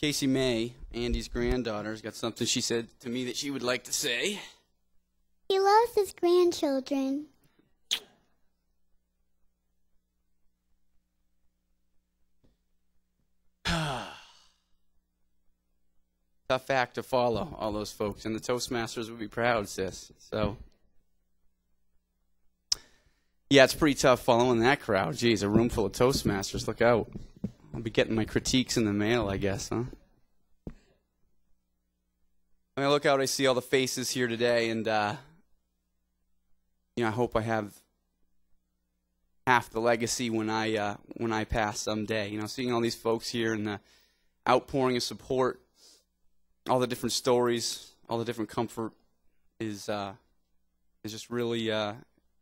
Casey May, Andy's granddaughter, has got something she said to me that she would like to say. He loves his grandchildren. Tough act to follow, all those folks. And the Toastmasters would be proud, sis. So, yeah, it's pretty tough following that crowd. Geez, a room full of Toastmasters. Look out. I'll be getting my critiques in the mail, I guess, huh? When I look out, I see all the faces here today, and, I hope I have half the legacy when I pass someday. Seeing all these folks here and the outpouring of support, all the different stories, all the different comfort is just really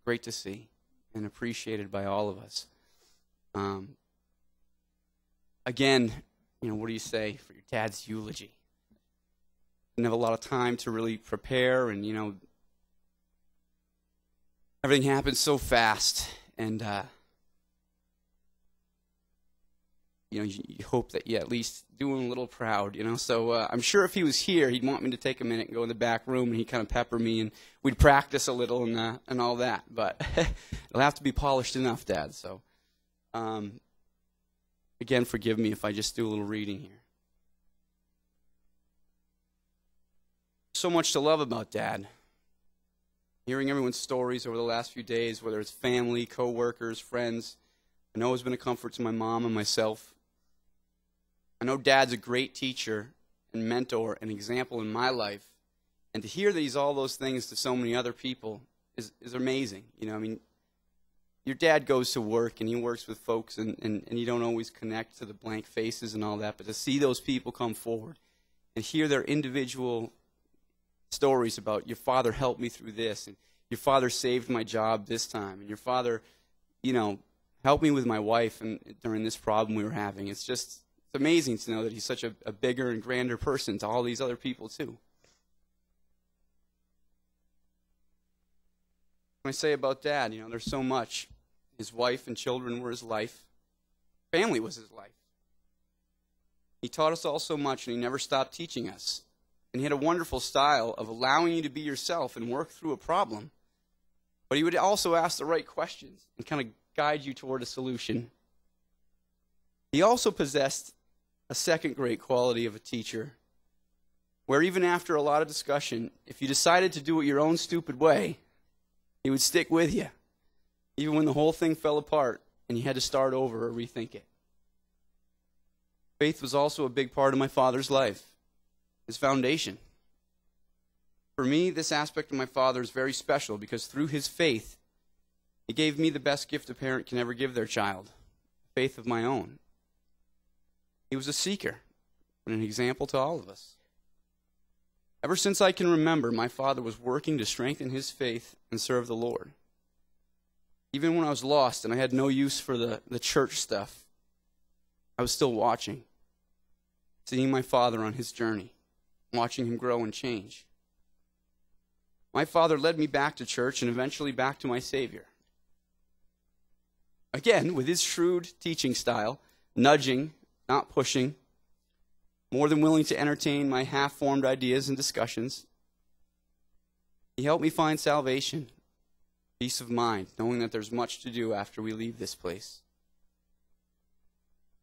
great to see and appreciated by all of us. Again, what do you say for your dad's eulogy? Didn't have a lot of time to really prepare, and everything happened so fast, and you hope that you at least do him a little proud, So I'm sure if he was here, he'd want me to take a minute and go in the back room, and he'd kind of pepper me, and we'd practice a little and all that. But it'll have to be polished enough, Dad. So, again, forgive me if I just do a little reading here. So much to love about Dad. Hearing everyone's stories over the last few days, whether it's family, co-workers, friends, I know it's been a comfort to my mom and myself. I know Dad's a great teacher and mentor and example in my life. And to hear that he's all those things to so many other people is amazing. Your dad goes to work and he works with folks and you don't always connect to the blank faces and all that. But to see those people come forward and hear their individual stories about your father helped me through this, and your father saved my job this time, and your father, helped me with my wife and during this problem we were having. It's amazing to know that he's such a bigger and grander person to all these other people too. When I say about Dad, there's so much. His wife and children were his life. Family was his life. He taught us all so much, and he never stopped teaching us. And he had a wonderful style of allowing you to be yourself and work through a problem. But he would also ask the right questions and kind of guide you toward a solution. He also possessed a second great quality of a teacher, where even after a lot of discussion, if you decided to do it your own stupid way, he would stick with you, even when the whole thing fell apart and you had to start over or rethink it. Faith was also a big part of my father's life. His foundation. For me, this aspect of my father is very special because through his faith, he gave me the best gift a parent can ever give their child, faith of my own. He was a seeker and an example to all of us. Ever since I can remember, my father was working to strengthen his faith and serve the Lord. Even when I was lost and I had no use for the church stuff, I was still watching, seeing my father on his journey, watching him grow and change. My father led me back to church and eventually back to my Savior. Again, with his shrewd teaching style, nudging, not pushing, more than willing to entertain my half-formed ideas and discussions. He helped me find salvation, peace of mind, knowing that there's much to do after we leave this place.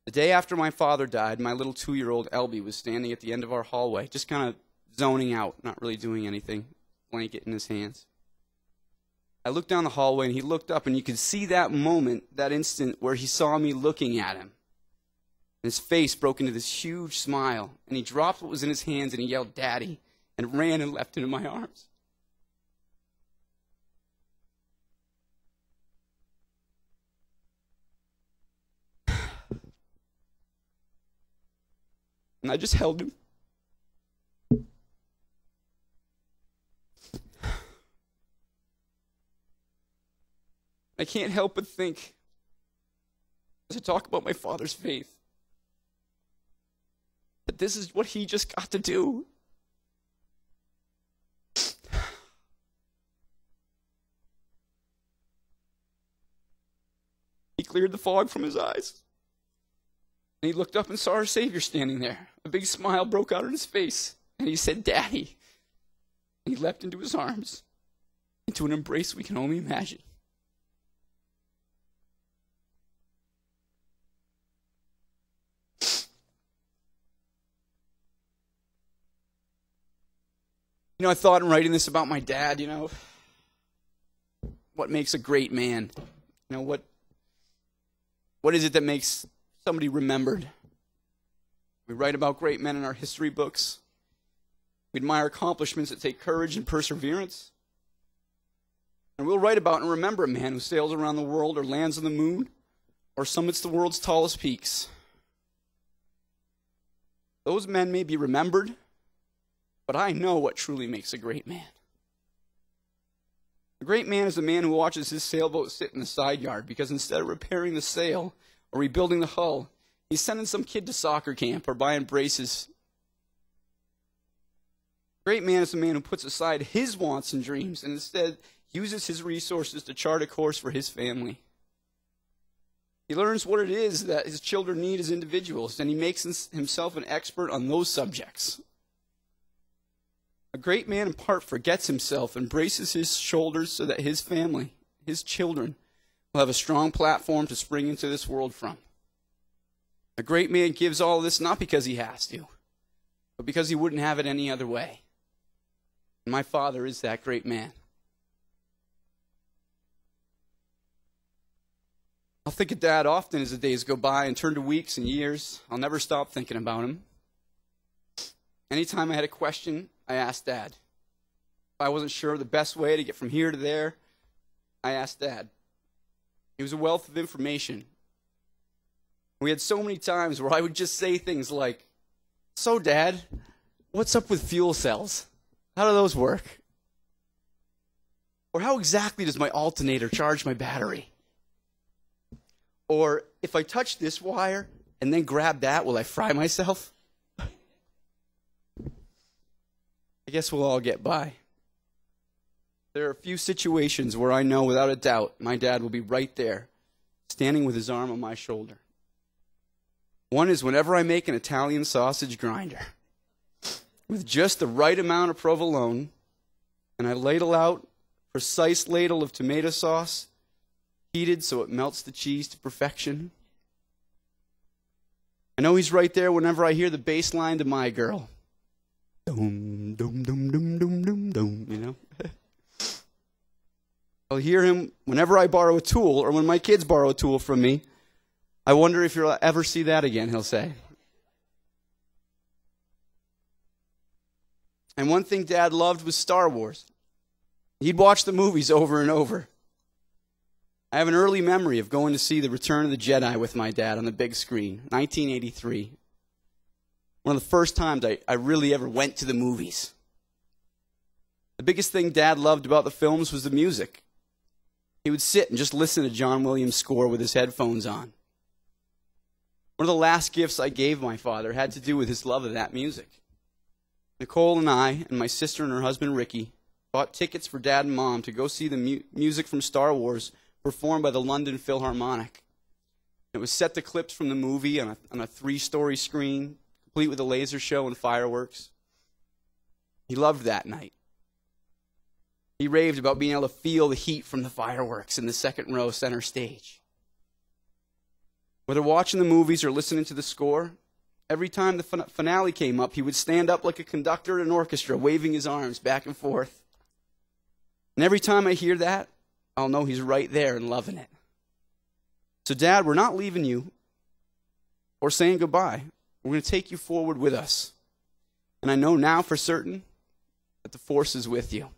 The day after my father died, my little 2-year-old Elby was standing at the end of our hallway, just kind of zoning out, not really doing anything, blanket in his hands. I looked down the hallway, and he looked up, and you could see that moment, that instant, where he saw me looking at him. And his face broke into this huge smile, and he dropped what was in his hands, and he yelled, "Daddy," and ran and leapt into my arms. And I just held him. I can't help but think, as I talk about my father's faith, that this is what he just got to do. He cleared the fog from his eyes. And he looked up and saw our Savior standing there, A big smile broke out on his face, and he said, "Daddy." And he leapt into his arms, into an embrace we can only imagine. I thought in writing this about my dad, what makes a great man? What is it that makes somebody remembered? We write about great men in our history books. We admire accomplishments that take courage and perseverance. And we'll write about and remember a man who sails around the world or lands on the moon or summits the world's tallest peaks. Those men may be remembered, but I know what truly makes a great man. A great man is a man who watches his sailboat sit in the side yard because instead of repairing the sail or rebuilding the hull, he's sending some kid to soccer camp or buying braces. A great man is a man who puts aside his wants and dreams and instead uses his resources to chart a course for his family. He learns what it is that his children need as individuals, and he makes himself an expert on those subjects. A great man in part forgets himself and braces his shoulders so that his family, his children, will have a strong platform to spring into this world from. A great man gives all of this not because he has to, but because he wouldn't have it any other way. And my father is that great man. I'll think of Dad often as the days go by and turn to weeks and years. I'll never stop thinking about him. Anytime I had a question, I asked Dad. If I wasn't sure of the best way to get from here to there, I asked Dad. He was a wealth of information. We had so many times where I would just say things like, "So, Dad, what's up with fuel cells? How do those work?" Or, "How exactly does my alternator charge my battery?" Or, "If I touch this wire and then grab that, will I fry myself?" I guess we'll all get by. There are a few situations where I know without a doubt my dad will be right there, standing with his arm on my shoulder. One is whenever I make an Italian sausage grinder with just the right amount of provolone, and I ladle out a precise ladle of tomato sauce, heated so it melts the cheese to perfection. I know he's right there whenever I hear the bass line to My Girl. Dum, dum, dum, dum, dum, dum, dum, I'll hear him whenever I borrow a tool or when my kids borrow a tool from me. "I wonder if you'll ever see that again," he'll say. And one thing Dad loved was Star Wars. He'd watch the movies over and over. I have an early memory of going to see The Return of the Jedi with my dad on the big screen, 1983. One of the first times I really ever went to the movies. The biggest thing Dad loved about the films was the music. He would sit and just listen to John Williams' score with his headphones on. One of the last gifts I gave my father had to do with his love of that music. Nicole and I, and my sister and her husband Ricky, bought tickets for Dad and Mom to go see the music from Star Wars performed by the London Philharmonic. It was set to clips from the movie on a 3-story screen, complete with a laser show and fireworks. He loved that night. He raved about being able to feel the heat from the fireworks in the second row center stage. Whether watching the movies or listening to the score, every time the finale came up, he would stand up like a conductor in an orchestra, waving his arms back and forth. And every time I hear that, I'll know he's right there and loving it. So, Dad, we're not leaving you or saying goodbye. We're going to take you forward with us. And I know now for certain that the Force is with you.